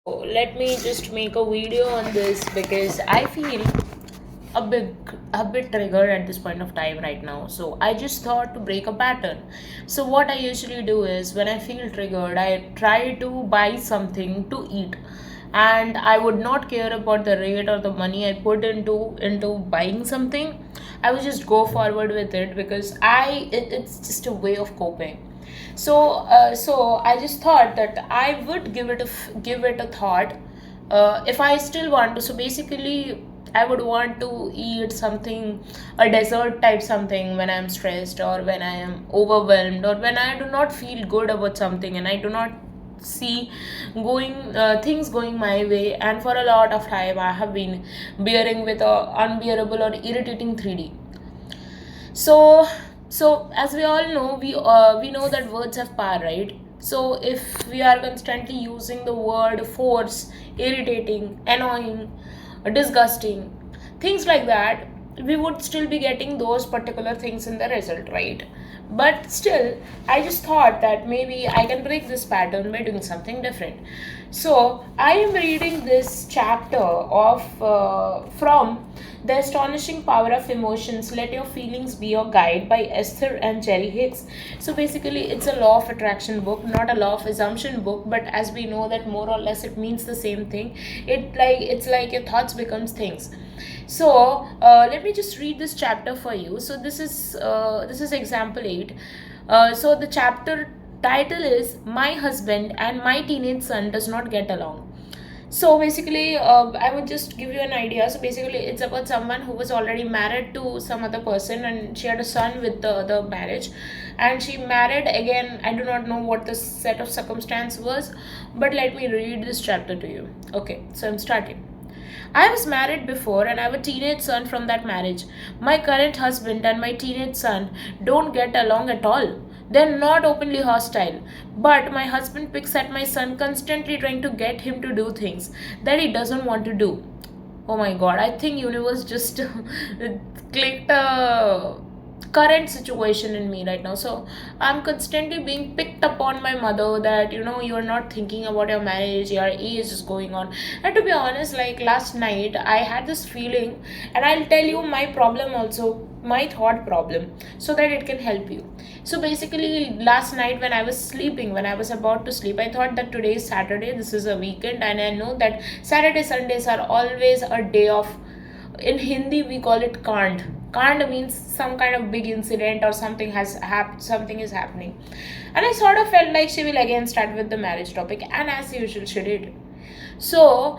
Let me just make a video on this because I feel a bit triggered at this point of time right now. So I just thought to break a pattern. So what I usually do is when I feel triggered, I try to buy something to eat. And I would not care about the rate or the money I put into buying something. I would just go forward with it because it's just a way of coping. So I just thought that I would give it a thought, if I still want to. So basically, I would want to eat something, a dessert type something when I'm stressed or when I am overwhelmed or when I do not feel good about something and I do not see going things going my way. And for a lot of time, I have been bearing with a unbearable or irritating 3D. So so as we all know, we know that words have power, right? So if we are constantly using the word force, irritating, annoying, disgusting, things like that, we would still be getting those particular things in the result, right? But still, I just thought that maybe I can break this pattern by doing something different. So I am reading this chapter of from The Astonishing Power of Emotions, Let Your Feelings Be Your Guide by Esther and Jerry Hicks. So basically, it's a law of attraction book, not a law of assumption book, but as we know that more or less it means the same thing. It's like your thoughts becomes things. So let me just read this chapter for you. So this is example 8. So the chapter title is My Husband and My Teenage Son Does Not Get Along. So basically, I would just give you an idea. So basically, it's about someone who was already married to some other person, and she had a son with the marriage, and she married again. I do not know what the set of circumstance was, but let me read this chapter to you. Okay, so I'm starting. I was married before and I have a teenage son from that marriage. My current husband and my teenage son don't get along at all. They're not openly hostile, but my husband picks at my son, constantly trying to get him to do things that he doesn't want to do. Oh my god, I think universe just clicked a current situation in me right now. So I'm constantly being picked upon my mother that you're not thinking about your marriage, your age is going on. And to be honest, like last night I had this feeling, and I'll tell you my problem also, my thought problem, so that it can help you. So basically, last night when I was sleeping, when I was about to sleep, I thought that today is Saturday, this is a weekend, and I know that Saturday Sundays are always a day of, in Hindi we call it kand. Kand means some kind of big incident or something is happening. And I sort of felt like she will again start with the marriage topic, and as usual she did. So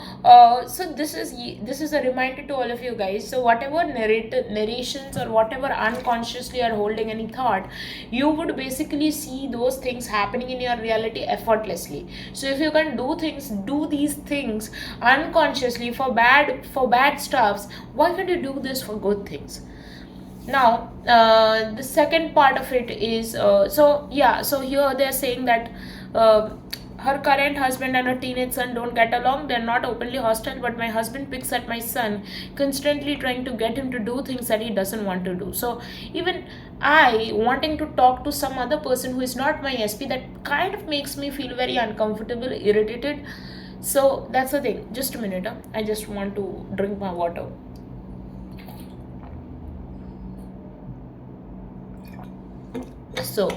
this is a reminder to all of you guys. So whatever narrations or whatever unconsciously are holding any thought, you would basically see those things happening in your reality effortlessly. So if you can do these things unconsciously for bad stuffs, why can't you do this for good things? Now the second part of it is, so here they're saying that her current husband and her teenage son don't get along. They're not openly hostile, but my husband picks at my son, constantly trying to get him to do things that he doesn't want to do. So even I wanting to talk to some other person who is not my SP, that kind of makes me feel very uncomfortable, irritated. So that's the thing. Just a minute, I just want to drink my water. So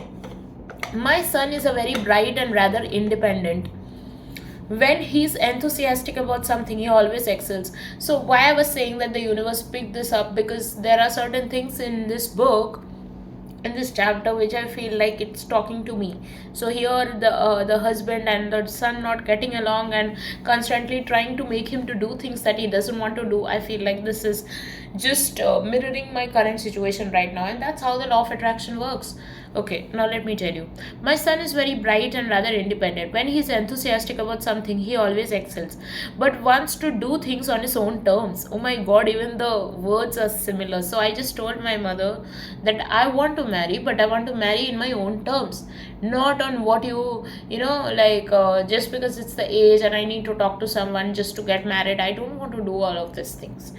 my son is a very bright and rather independent. When he's enthusiastic about something, he always excels. So why I was saying that the universe picked this up, because there are certain things in this book, in this chapter, which I feel like it's talking to me. So here the husband and the son not getting along and constantly trying to make him to do things that he doesn't want to do. I feel like this is just mirroring my current situation right now, and that's how the law of attraction works. Okay, now let me tell you. My son is very bright and rather independent. When he's enthusiastic about something, he always excels, but wants to do things on his own terms. Oh my god, even the words are similar. So I just told my mother that I want to marry, but I want to marry in my own terms, not on what just because it's the age and I need to talk to someone just to get married. I don't want to do all of these things.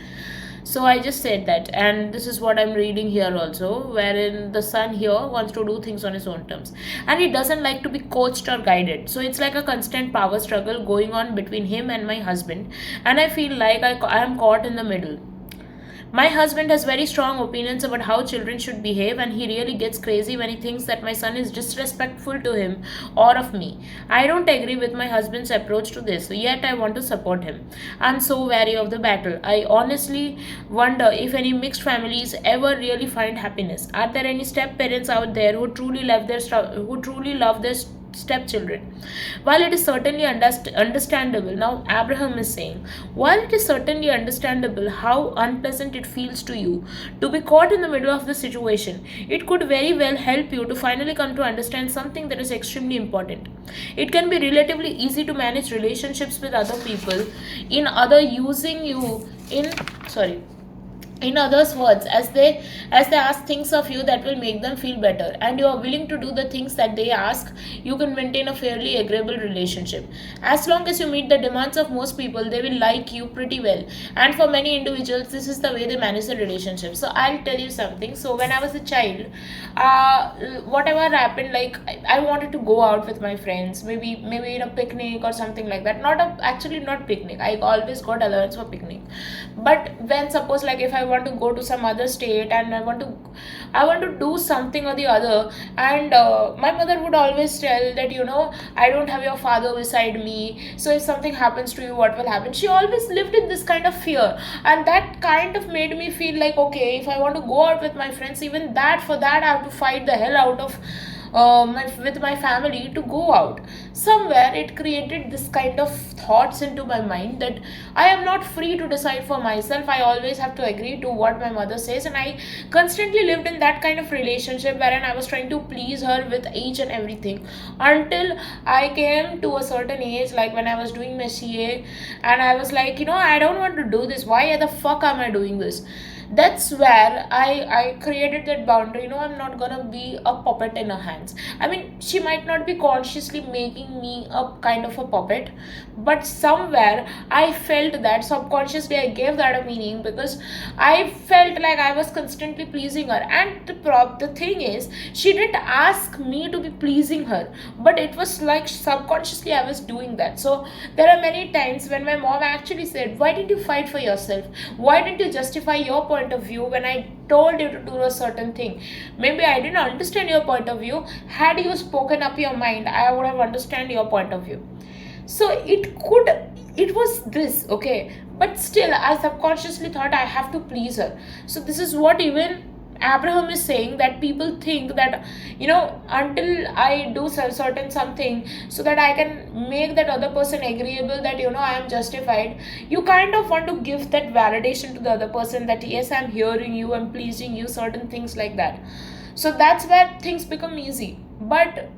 So I just said that, and this is what I'm reading here also, wherein the son here wants to do things on his own terms, and he doesn't like to be coached or guided. So it's like a constant power struggle going on between him and my husband, and I feel like I am caught in the middle. My husband has very strong opinions about how children should behave, and he really gets crazy when he thinks that my son is disrespectful to him or of me. I don't agree with my husband's approach to this, yet I want to support him. I'm so wary of the battle. I honestly wonder if any mixed families ever really find happiness. Are there any step parents out there who truly love their stepchildren? While it is certainly understandable, now Abraham is saying, while it is certainly understandable how unpleasant it feels to you to be caught in the middle of the situation, it could very well help you to finally come to understand something that is extremely important. It can be relatively easy to manage relationships with other people in other using you in sorry in others words, as they ask things of you that will make them feel better, and you are willing to do the things that they ask, you can maintain a fairly agreeable relationship. As long as you meet the demands of most people, they will like you pretty well, and for many individuals this is the way they manage the relationship. So I'll tell you something. So when I was a child, whatever happened, like I wanted to go out with my friends, maybe in a picnic or something like that. Actually not picnic, I always got allowance for picnic. But when suppose, like, if I want to go to some other state and I want to do something or the other, and my mother would always tell that, I don't have your father beside me, so if something happens to you, what will happen? She always lived in this kind of fear, and that kind of made me feel like, okay, if I want to go out with my friends, even that, for that I have to fight the hell out of with my family to go out. Somewhere it created this kind of thoughts into my mind that I am not free to decide for myself. I always have to agree to what my mother says, and I constantly lived in that kind of relationship wherein I was trying to please her with each and everything, until I came to a certain age, like when I was doing my CA, and I was like, I don't want to do this. Why the fuck am I doing this? That's where I created that boundary. I'm not gonna be a puppet in her hands. I mean, she might not be consciously making me a kind of a puppet, but somewhere I felt that subconsciously I gave that a meaning, because I felt like I was constantly pleasing her. And the thing is, she didn't ask me to be pleasing her, but it was like subconsciously I was doing that. So there are many times when my mom actually said, why didn't you fight for yourself? Why didn't you justify your point of view when I told you to do a certain thing? Maybe I didn't understand your point of view. Had you spoken up your mind, I would have understand your point of view. So it was this, okay, but still I subconsciously thought I have to please her. So this is what even Abraham is saying, that people think that, until I do certain something so that I can make that other person agreeable, that, I am justified. You kind of want to give that validation to the other person that, yes, I'm hearing you, I'm pleasing you, certain things like that. So that's where things become easy. But,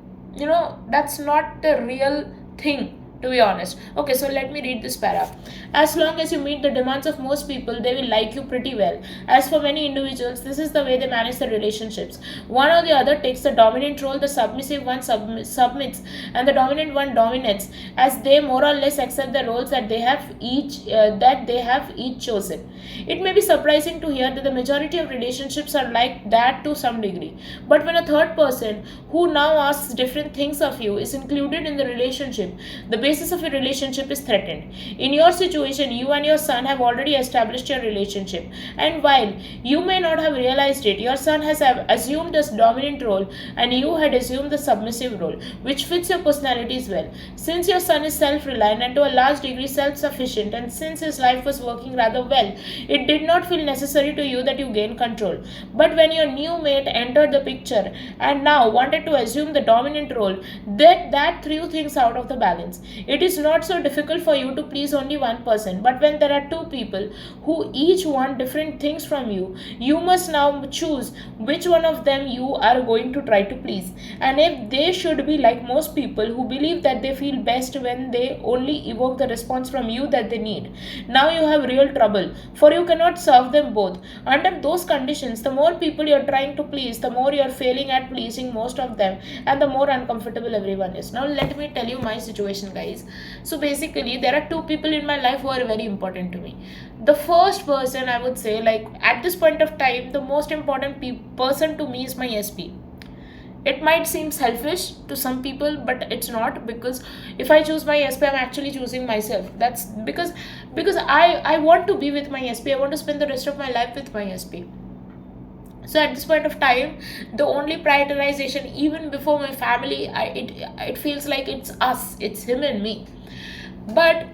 that's not the real thing, to be honest. Okay, so let me read this para. As long as you meet the demands of most people, they will like you pretty well. As for many individuals, this is the way they manage their relationships. One or the other takes the dominant role, the submissive one submits, and the dominant one dominates, as they more or less accept the roles that they have each chosen. It may be surprising to hear that the majority of relationships are like that to some degree. But when a third person, who now asks different things of you, is included in the relationship, the basis of your relationship is threatened. In your situation, you and your son have already established your relationship, and while you may not have realized it, your son has assumed a dominant role and you had assumed the submissive role, which fits your personalities well. Since your son is self-reliant and to a large degree self-sufficient, and since his life was working rather well, it did not feel necessary to you that you gain control. But when your new mate entered the picture and now wanted to assume the dominant role, that threw things out of the balance. It is not so difficult for you to please only one person, but when there are two people who each want different things from you, you must now choose which one of them you are going to try to please. And if they should be like most people who believe that they feel best when they only evoke the response from you that they need, now you have real trouble, for you cannot serve them both. Under those conditions, the more people you are trying to please, the more you are failing at pleasing most of them, and the more uncomfortable everyone is. Now let me tell you my situation, guys. So basically, there are two people in my life who are very important to me. The first person, I would say, like at this point of time, the most important person to me is my SP. It might seem selfish to some people, but it's not, because if I choose my SP, I'm actually choosing myself. That's because I want to be with my SP. I want to spend the rest of my life with my SP. So at this point of time, the only prioritization, even before my family, it feels like it's us, it's him and me. But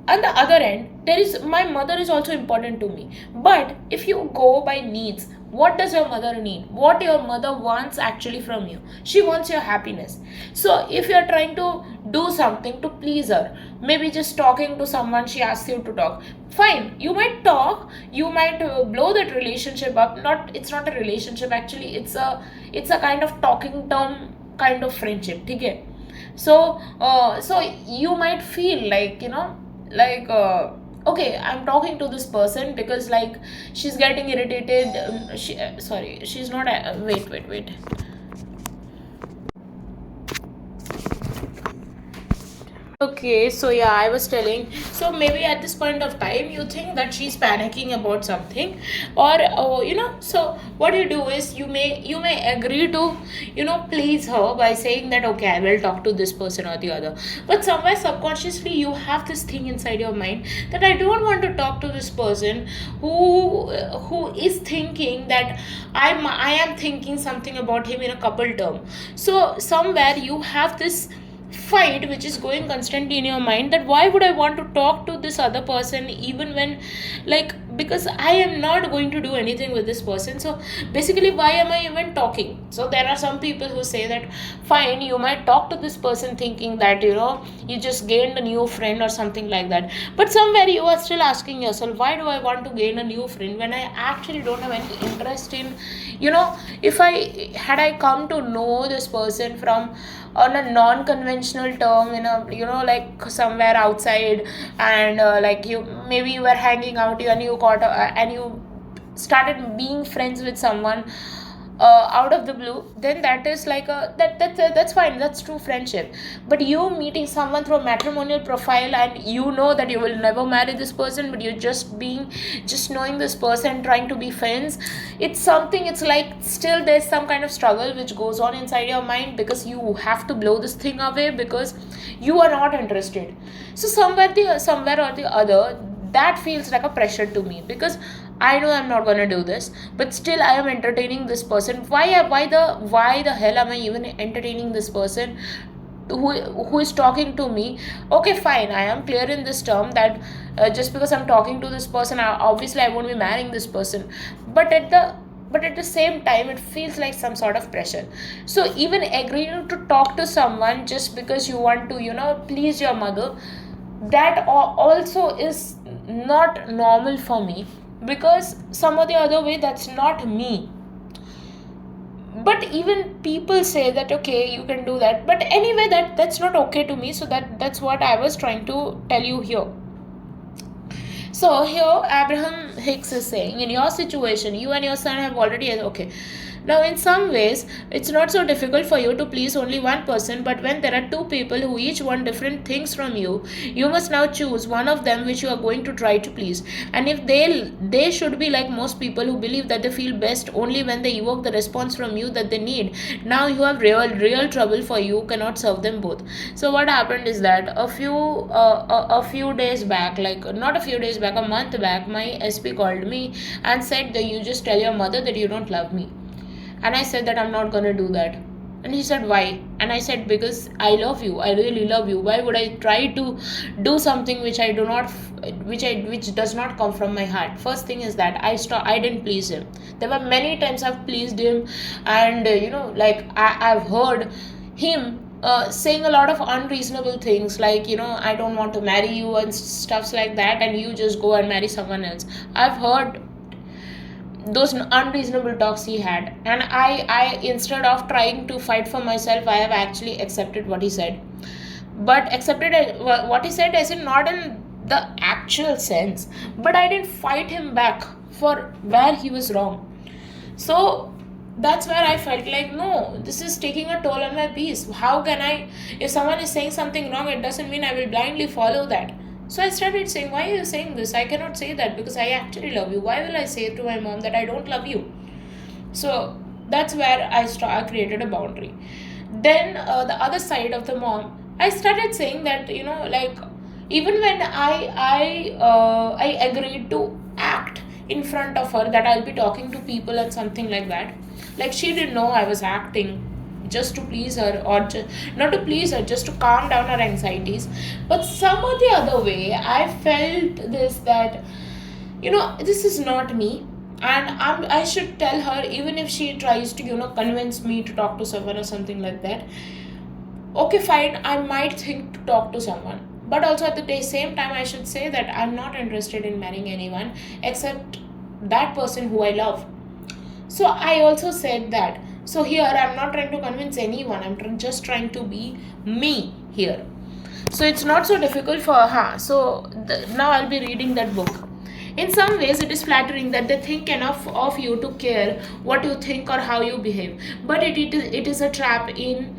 on the other end, there is my mother is also important to me. But if you go by needs, what does your mother need? What your mother wants actually from you? She wants your happiness. So if you're trying to do something to please her, maybe just talking to someone, she asks you to talk, fine, you might talk, you might blow that relationship up. Not, it's not a relationship actually, it's a kind of talking term kind of friendship, okay? So you might feel like, like okay, I'm talking to this person because like she's getting irritated. Sorry, she's not wait. Okay, so yeah, I was telling. So maybe at this point of time, you think that she's panicking about something, or So what you do is you may agree to please her by saying that okay, I will talk to this person or the other. But somewhere subconsciously, you have this thing inside your mind that I don't want to talk to this person who is thinking that I am thinking something about him in a couple term. So somewhere you have this fight which is going constantly in your mind, that why would I want to talk to this other person, even when, like, because I am not going to do anything with this person. So basically, why am I even talking? So there are some people who say that fine, you might talk to this person thinking that you just gained a new friend or something like that, but somewhere you are still asking yourself, why do I want to gain a new friend when I actually don't have any interest in, if I had I come to know this person from on a non-conventional term, like somewhere outside, and like you were hanging out, and you got and you started being friends with someone out of the blue, then that is like that's fine, that's true friendship. But you meeting someone through a matrimonial profile, and you know that you will never marry this person, but you're just knowing this person, trying to be friends, it's like still there's some kind of struggle which goes on inside your mind, because you have to blow this thing away because you are not interested. So somewhere or the other, that feels like a pressure to me, because I know I'm not gonna do this, but still I am entertaining this person. Why the hell am I even entertaining this person who is talking to me? Okay, fine, I am clear in this term that just because I'm talking to this person, obviously I won't be marrying this person. But at the same time, it feels like some sort of pressure. So even agreeing to talk to someone just because you want to please your mother, that also is not normal for me, because some or the other way, that's not me. But even people say that okay, you can do that, but anyway, that's not okay to me. So that's what I was trying to tell you here. So here Abraham Hicks is saying, in your situation, you and your son have already okay. Now, in some ways, it's not so difficult for you to please only one person, but when there are two people who each want different things from you, you must now choose one of them which you are going to try to please. And if they should be like most people who believe that they feel best only when they evoke the response from you that they need. Now you have real trouble, for you cannot serve them both. So what happened is that a few days back, like not a few days back, a month back, my SP called me and said that you just tell your mother that you don't love me. And I said that I'm not gonna do that. And he said, why? And I said, because I love you. I really love you. Why would I try to do something which I do not, which does not come from my heart? First thing is that I didn't please him. There were many times I've pleased him, and like I've heard him saying a lot of unreasonable things, like I don't want to marry you and stuffs like that, and you just go and marry someone else. I've heard those unreasonable talks he had, and I instead of trying to fight for myself, I have actually accepted what he said. But accepted what he said as in not in the actual sense, but I didn't fight him back for where he was wrong. So that's where I felt like, no, this is taking a toll on my peace. How can I, if someone is saying something wrong, it doesn't mean I will blindly follow that. So I started saying, why are you saying this? I cannot say that because I actually love you. Why will I say to my mom that I don't love you? So that's where I created a boundary. Then the other side of the mom, I started saying that, like, even when I agreed to act in front of her that I'll be talking to people and something like that. Like, she didn't know I was acting just to please her, or not to please her, just to calm down her anxieties. But some or the other way, I felt this, that this is not me, and I should tell her, even if she tries to convince me to talk to someone or something like that. Okay, fine, I might think to talk to someone, but also at the same time I should say that I'm not interested in marrying anyone except that person who I love. So I also said that. So here I'm not trying to convince anyone, I'm just trying to be me here. So it's not so difficult for her. So now I'll be reading that book. In some ways, it is flattering that they think enough of you to care what you think or how you behave. But it is a trap in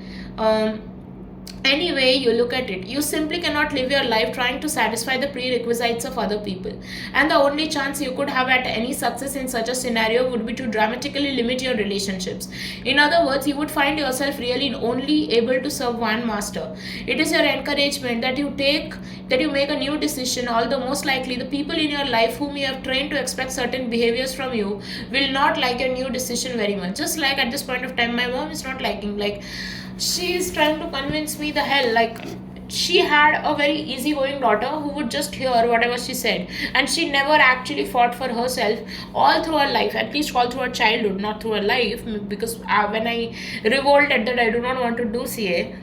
any way you look at it. You simply cannot live your life trying to satisfy the prerequisites of other people. And the only chance you could have at any success in such a scenario would be to dramatically limit your relationships. In other words, you would find yourself really only able to serve one master. It is your encouragement that you make a new decision, although most likely the people in your life whom you have trained to expect certain behaviors from you will not like your new decision very much. Just like at this point of time, my mom is not liking, like, she is trying to convince me the hell, like, she had a very easygoing daughter who would just hear whatever she said, and she never actually fought for herself all through her life, at least all through her childhood, not through her life, because when I revolted that I do not want to do CA,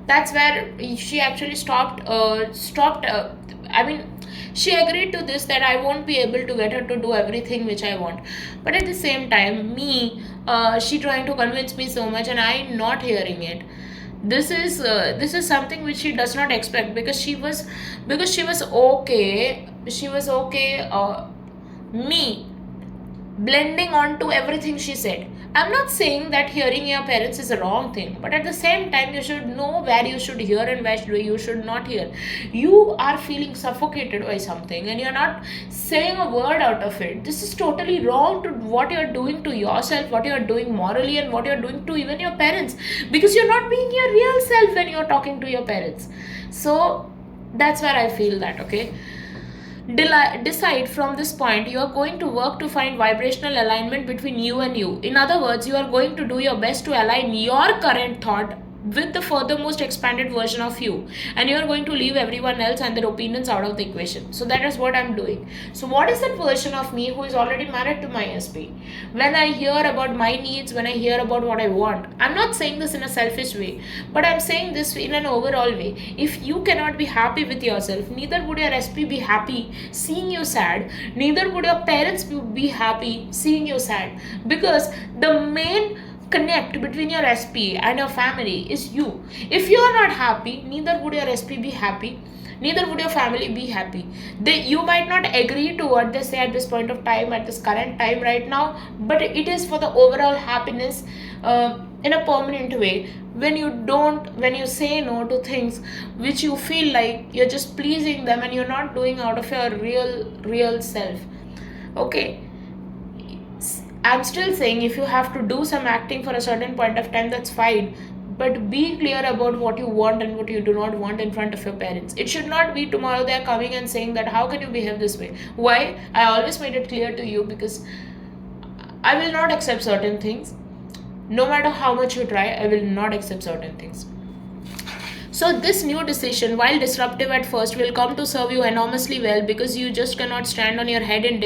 that's where she actually stopped. I mean, she agreed to this, that I won't be able to get her to do everything which I want. But at the same time, she trying to convince me so much, and I'm not hearing it. This is something which she does not expect, because she was okay. She was okay. Me blending onto everything she said. I'm not saying that hearing your parents is a wrong thing, but at the same time, you should know where you should hear and where you should not hear. You are feeling suffocated by something and you're not saying a word out of it. This is totally wrong to what you're doing to yourself, what you're doing morally, and what you're doing to even your parents, because you're not being your real self when you're talking to your parents. So that's where I feel that, okay? Decide from this point you are going to work to find vibrational alignment between you and you. In other words, you are going to do your best to align your current thought with the furthermost expanded version of you, and you are going to leave everyone else and their opinions out of the equation. So that is what I'm doing. So what is that version of me who is already married to my SP? When I hear about my needs, when I hear about what I want, I'm not saying this in a selfish way, but I'm saying this in an overall way. If you cannot be happy with yourself, neither would your SP be happy seeing you sad, neither would your parents be happy seeing you sad, because the main connect between your SP and your family is you. If you are not happy, neither would your SP be happy, neither would your family be happy. You might not agree to what they say at this point of time, at this current time right now, but it is for the overall happiness in a permanent way. When you say no to things which you feel like you're just pleasing them and you're not doing out of your real self. Okay, I'm still saying if you have to do some acting for a certain point of time, that's fine. But be clear about what you want and what you do not want in front of your parents. It should not be tomorrow they're coming and saying that how can you behave this way? Why? I always made it clear to you, because I will not accept certain things. No matter how much you try, I will not accept certain things. So this new decision, while disruptive at first, will come to serve you enormously well, because you just cannot stand on your head in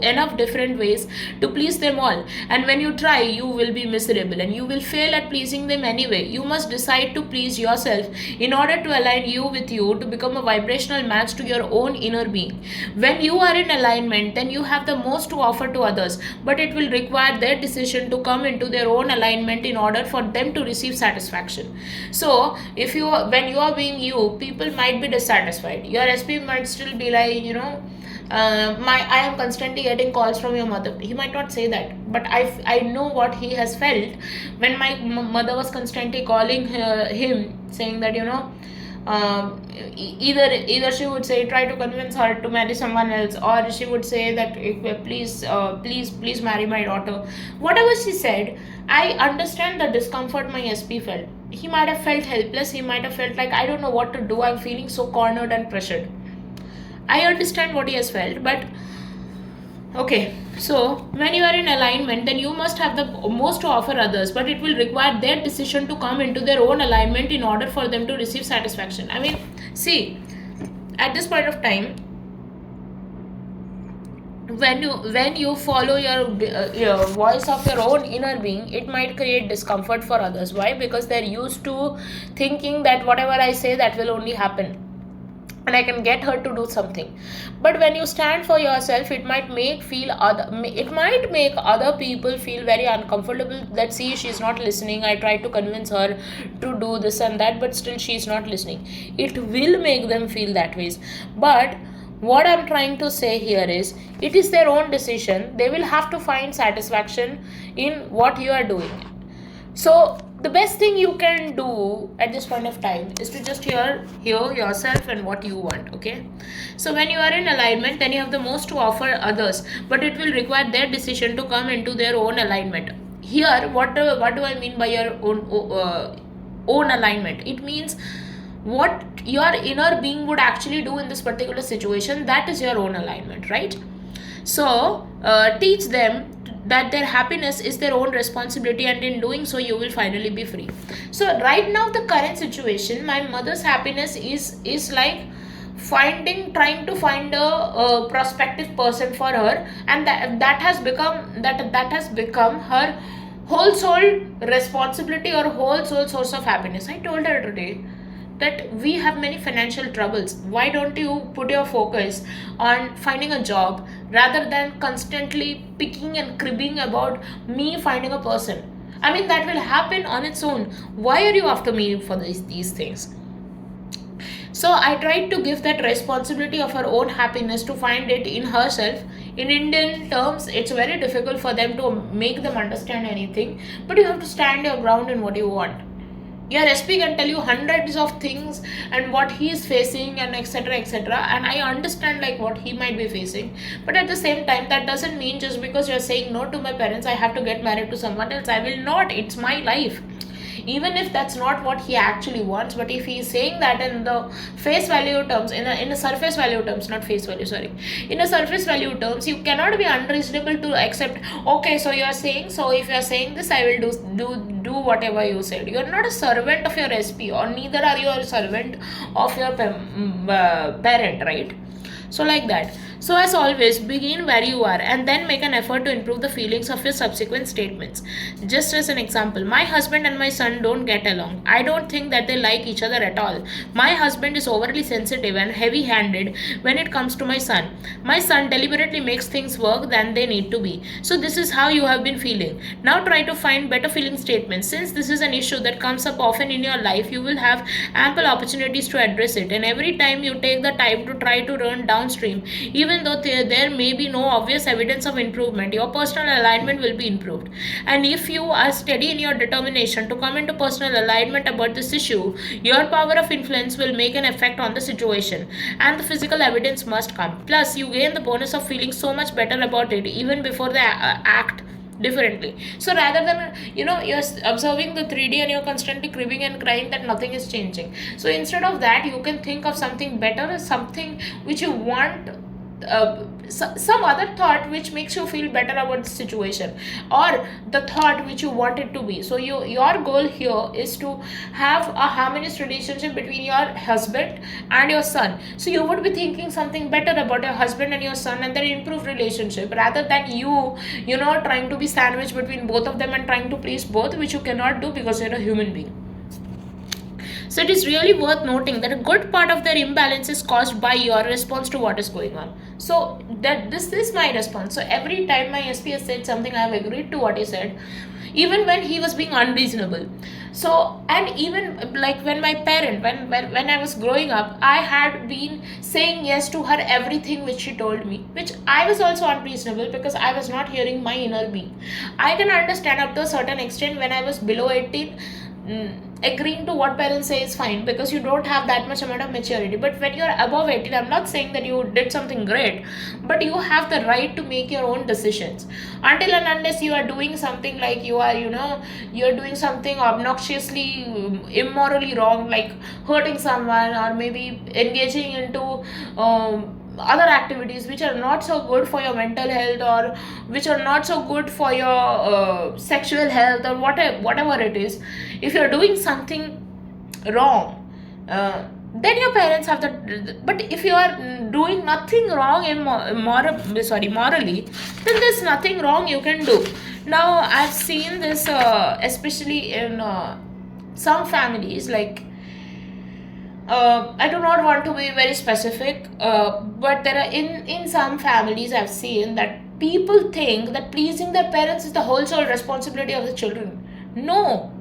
enough different ways to please them all. And when you try, you will be miserable and you will fail at pleasing them anyway. You must decide to please yourself in order to align you with you, to become a vibrational match to your own inner being. When you are in alignment, then you have the most to offer to others, but it will require their decision to come into their own alignment in order for them to receive satisfaction. So when you are being you, people might be dissatisfied. Your SP might still be like, I am constantly getting calls from your mother. He might not say that, but I know what he has felt when my mother was constantly calling him, saying that, Either she would say try to convince her to marry someone else, or she would say that please marry my daughter. Whatever she said, I understand the discomfort my SP felt. He might have felt helpless. He might have felt like, I don't know what to do. I'm feeling so cornered and pressured. I understand what he has felt, but okay, so when you are in alignment, then you must have the most to offer others, but it will require their decision to come into their own alignment in order for them to receive satisfaction. I mean, see, at this point of time, when you follow your voice of your own inner being, it might create discomfort for others. Why? Because they're used to thinking that whatever I say, that will only happen and I can get her to do something. But when you stand for yourself, it might make other people feel very uncomfortable, that see, she's not listening, I tried to convince her to do this and that, but still she's not listening. It will make them feel that ways. But what I'm trying to say here is, it is their own decision. They will have to find satisfaction in what you are doing. So the best thing you can do at this point of time is to just hear yourself and what you want. Okay, so when you are in alignment, then you have the most to offer others, but it will require their decision to come into their own alignment. Here, what do I mean by your own alignment? It means what your inner being would actually do in this particular situation. That is your own alignment, right? So teach them that their happiness is their own responsibility, and in doing so you will finally be free. So right now, the current situation, my mother's happiness is like trying to find a prospective person for her, and that has become her whole soul responsibility or whole soul source of happiness. I told her today that we have many financial troubles. Why don't you put your focus on finding a job rather than constantly picking and cribbing about me finding a person? I mean, that will happen on its own. Why are you after me for these things? So I tried to give that responsibility of her own happiness to find it in herself. In Indian terms, it's very difficult for them to make them understand anything, but you have to stand your ground in what you want. Your SP can tell you hundreds of things and what he is facing and etc, and I understand like what he might be facing, but at the same time, that doesn't mean just because you're saying no to my parents, I have to get married to someone else. I will not. It's my life. Even if that's not what he actually wants, but if he is saying that in the face value terms, in a surface value terms, not face value, sorry, in a surface value terms, you cannot be unreasonable to accept, okay, so you are saying, so if you are saying this, I will do whatever you said. You are not a servant of your SP, or neither are you a servant of your parent, right? So like that. So as always, begin where you are and then make an effort to improve the feelings of your subsequent statements. Just as an example, my husband and my son don't get along. I don't think that they like each other at all. My husband is overly sensitive and heavy-handed when it comes to my son. My son deliberately makes things work than they need to be. So this is how you have been feeling. Now try to find better feeling statements. Since this is an issue that comes up often in your life, you will have ample opportunities to address it. And every time you take the time to try to run downstream, even though there may be no obvious evidence of improvement, your personal alignment will be improved. And if you are steady in your determination to come into personal alignment about this issue, your power of influence will make an effect on the situation, and the physical evidence must come. Plus, you gain the bonus of feeling so much better about it even before the act differently. So rather than you're observing the 3D and you're constantly cribbing and crying that nothing is changing, so instead of that, you can think of something better, something which you want, some other thought which makes you feel better about the situation, or the thought which you want it to be. So your goal here is to have a harmonious relationship between your husband and your son. So you would be thinking something better about your husband and your son, and then improve relationship, rather than trying to be sandwiched between both of them and trying to please both, which you cannot do because you're a human being. So it is really worth noting that a good part of their imbalance is caused by your response to what is going on. So that this is my response. So every time my SP has said something, I have agreed to what he said, even when he was being unreasonable. So, and even like when my parent, when I was growing up, I had been saying yes to her everything which she told me, which I was also unreasonable because I was not hearing my inner being. I can understand up to a certain extent when I was below 18. agreeing to what parents say is fine because you don't have that much amount of maturity. But when you're above 18, I'm not saying that you did something great, but you have the right to make your own decisions. Until and unless you are doing something like you're doing something obnoxiously, immorally wrong, like hurting someone, or maybe engaging into other activities which are not so good for your mental health, or which are not so good for your sexual health, or whatever it is. If you're doing something wrong, then your parents have the. But if you are doing nothing wrong morally, then there's nothing wrong you can do. Now I've seen this, especially in some families, like I do not want to be very specific, but there are in some families I've seen that people think that pleasing their parents is the whole sole responsibility of the children. No,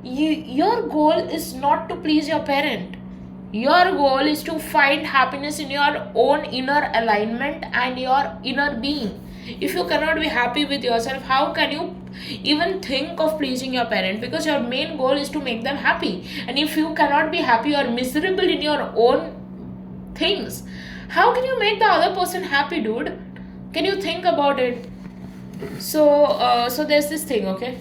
your goal is not to please your parent. Your goal is to find happiness in your own inner alignment and your inner being. If you cannot be happy with yourself, how can you even think of pleasing your parent? Because your main goal is to make them happy. And if you cannot be happy or miserable in your own things, how can you make the other person happy, dude? Can you think about it? So there's this thing, okay?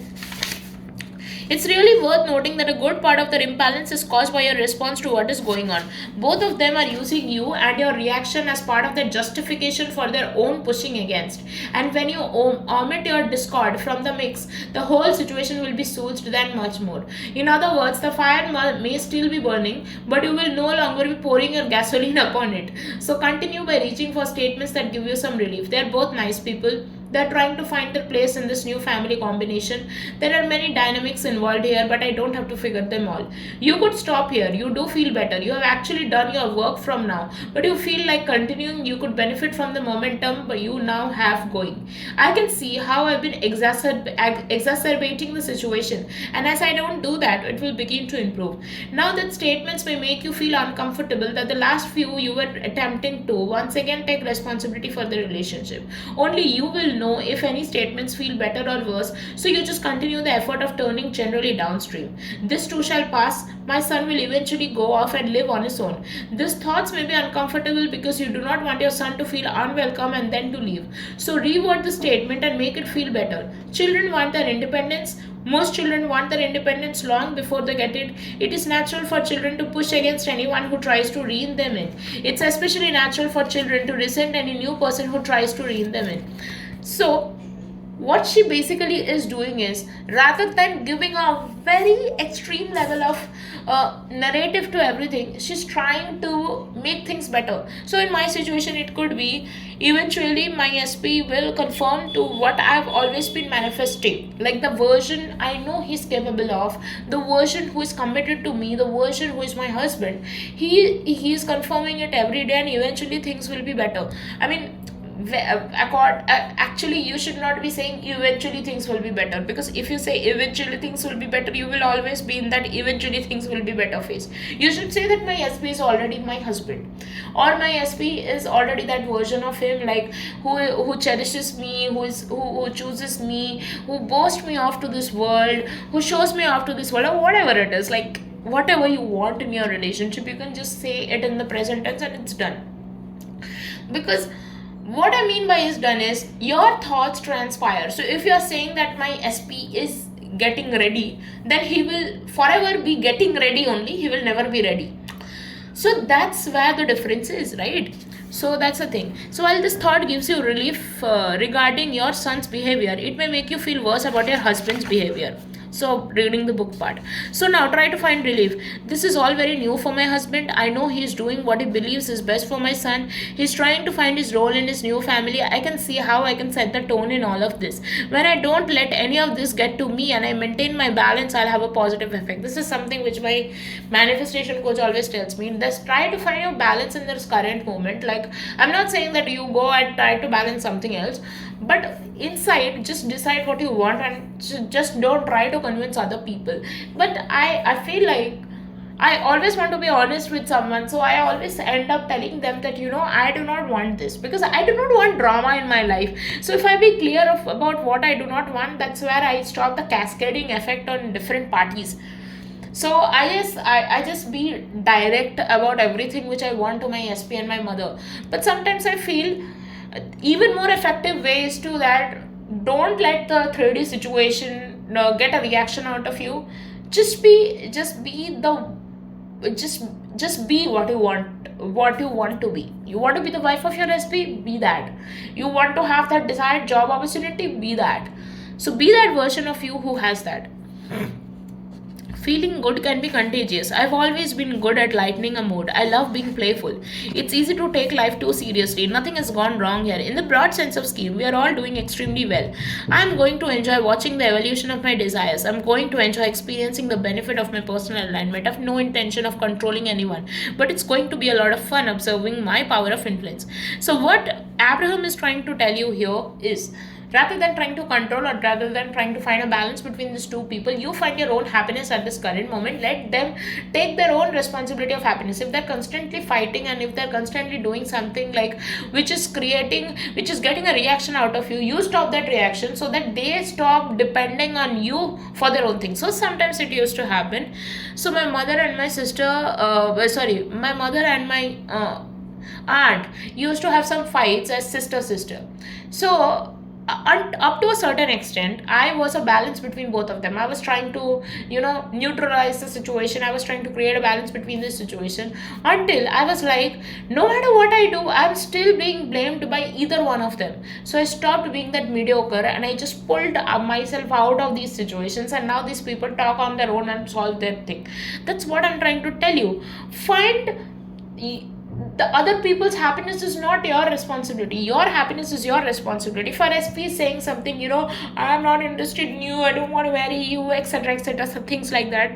It's really worth noting that a good part of their imbalance is caused by your response to what is going on. Both of them are using you and your reaction as part of their justification for their own pushing against. And when you omit your discord from the mix, the whole situation will be soothed than much more. In other words, the fire may still be burning, but you will no longer be pouring your gasoline upon it. So continue by reaching for statements that give you some relief. They are both nice people. They're trying to find their place in this new family combination. There are many dynamics involved here, but I don't have to figure them all. You could stop here. You do feel better. You have actually done your work from now, but you feel like continuing. You could benefit from the momentum but you now have going. I can see how I've been exacerbating the situation, and as I don't do that, it will begin to improve. Now that statements may make you feel uncomfortable, that the last few you were attempting to once again take responsibility for the relationship. Only you will know if any statements feel better or worse, so you just continue the effort of turning generally downstream. This too shall pass. My son will eventually go off and live on his own. These thoughts may be uncomfortable because you do not want your son to feel unwelcome and then to leave. So reword the statement and make it feel better. Children want their independence. Most children want their independence long before they get it. It is natural for children to push against anyone who tries to rein them in. It's especially natural for children to resent any new person who tries to rein them in. So, what she basically is doing is, rather than giving a very extreme level of narrative to everything, she's trying to make things better. So in my situation, it could be eventually my SP will conform to what I've always been manifesting, like the version I know he's capable of, the version who is committed to me, the version who is my husband. He's confirming it every day, and eventually things will be better. I mean, actually you should not be saying eventually things will be better, because if you say eventually things will be better, you will always be in that eventually things will be better phase. You should say that my SP is already my husband, or my SP is already that version of him, like who cherishes me, who chooses me, who boasts me off to this world, who shows me off to this world, or whatever it is. Like whatever you want in your relationship, you can just say it in the present tense and it's done. Because what I mean by is done is your thoughts transpire. So if you are saying that my SP is getting ready, then he will forever be getting ready only, he will never be ready. So that's where the difference is, right? So that's the thing. So while this thought gives you relief regarding your son's behavior, it may make you feel worse about your husband's behavior. So reading the book part. So now try to find relief. This is all very new for my husband. I know he's doing what he believes is best for my son. He's trying to find his role in his new family. I can see how I can set the tone in all of this. When I don't let any of this get to me and I maintain my balance, I'll have a positive effect. This is something which my manifestation coach always tells me. Just try to find your balance in this current moment. Like, I'm not saying that you go and try to balance something else, but inside just decide what you want and just don't try to convince other people. But I feel like I always want to be honest with someone, so I always end up telling them that I do not want this, because I do not want drama in my life. So if I be clear about what I do not want, that's where I stop the cascading effect on different parties. So I just be direct about everything which I want to my SP and my mother. But sometimes I feel even more effective ways to that. Don't let the 3D situation get a reaction out of you. Just be the just be what you want, what you want to be. You want to be the wife of your SP, be that. You want to have that desired job opportunity, be that. So be that version of you who has that. Feeling good can be contagious. I've always been good at lightening a mood. I love being playful. It's easy to take life too seriously. Nothing has gone wrong here. In the broad sense of scheme, we are all doing extremely well. I'm going to enjoy watching the evolution of my desires. I'm going to enjoy experiencing the benefit of my personal alignment. I have no intention of controlling anyone, but it's going to be a lot of fun observing my power of influence. So, what Abraham is trying to tell you here is, rather than trying to control or rather than trying to find a balance between these two people, you find your own happiness at this current moment. Let them take their own responsibility of happiness. If they're constantly fighting and if they're constantly doing something like which is getting a reaction out of you, you stop that reaction so that they stop depending on you for their own things. So sometimes it used to happen. So my mother and my aunt used to have some fights as sister. So up to a certain extent, I was a balance between both of them. I was trying to neutralize the situation. I was trying to create a balance between this situation, until I was like, no matter what I do, I'm still being blamed by either one of them. So I stopped being that mediocre and I just pulled myself out of these situations, and now these people talk on their own and solve their thing. That's what I'm trying to tell you. Find the other people's happiness is not your responsibility. Your happiness is your responsibility. For SP saying something, I'm not interested in you, I don't want to marry you, etc., some things like that.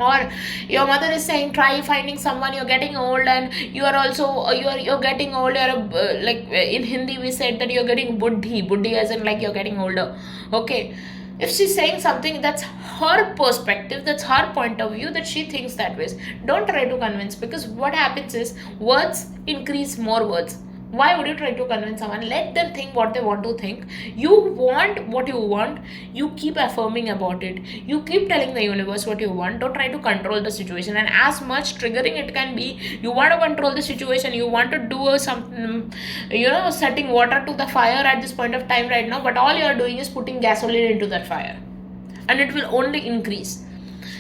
Or your mother is saying, try finding someone, you're getting old, and you are also you're getting old, like in Hindi we said that you're getting buddhi as in like you're getting older. Okay, if she's saying something, that's her perspective, that's her point of view, that she thinks that way. Don't try to convince, because what happens is words increase more words. Why would you try to convince someone? Let them think what they want to think. You want what you want, you keep affirming about it, you keep telling the universe what you want. Don't try to control the situation. And as much triggering it can be, you want to control the situation, you want to do something, setting water to the fire at this point of time right now, but all you are doing is putting gasoline into that fire, and it will only increase.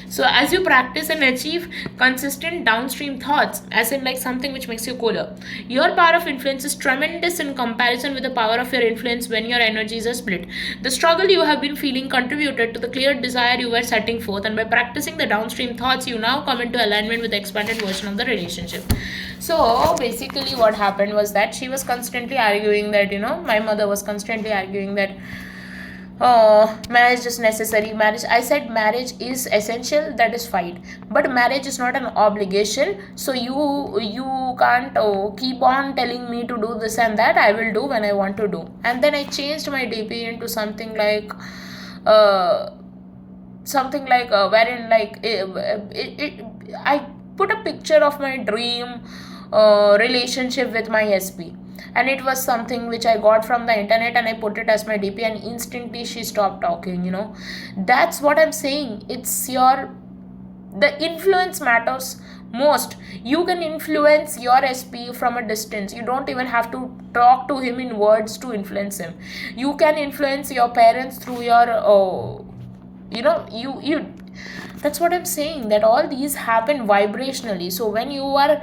So as you practice and achieve consistent downstream thoughts, as in like something which makes you cooler, your power of influence is tremendous in comparison with the power of your influence when your energies are split. The struggle you have been feeling contributed to the clear desire you were setting forth, and by practicing the downstream thoughts, you now come into alignment with the expanded version of the relationship. So basically what happened was that she was constantly arguing that, my mother was constantly arguing that, oh, marriage is necessary. I said marriage is essential, that is fine, but marriage is not an obligation. So you can't keep on telling me to do this and that. I will do when I want to do. And then I changed my DP into something like wherein like I put a picture of my dream relationship with my SP, and it was something which I got from the internet, and I put it as my DP, and instantly she stopped talking. That's what I'm saying. The influence matters most. You can influence your SP from a distance. You don't even have to talk to him in words to influence him. You can influence your parents through your you that's what I'm saying, that all these happen vibrationally. So when you are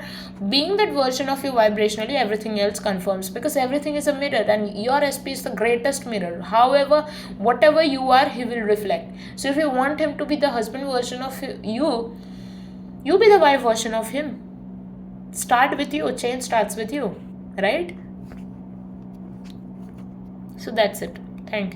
being that version of you vibrationally, everything else confirms, because everything is a mirror, and your SP is the greatest mirror. However, whatever you are, he will reflect. So if you want him to be the husband version of you be the wife version of him. Start with you. Change starts with you, right? So that's it. Thank you.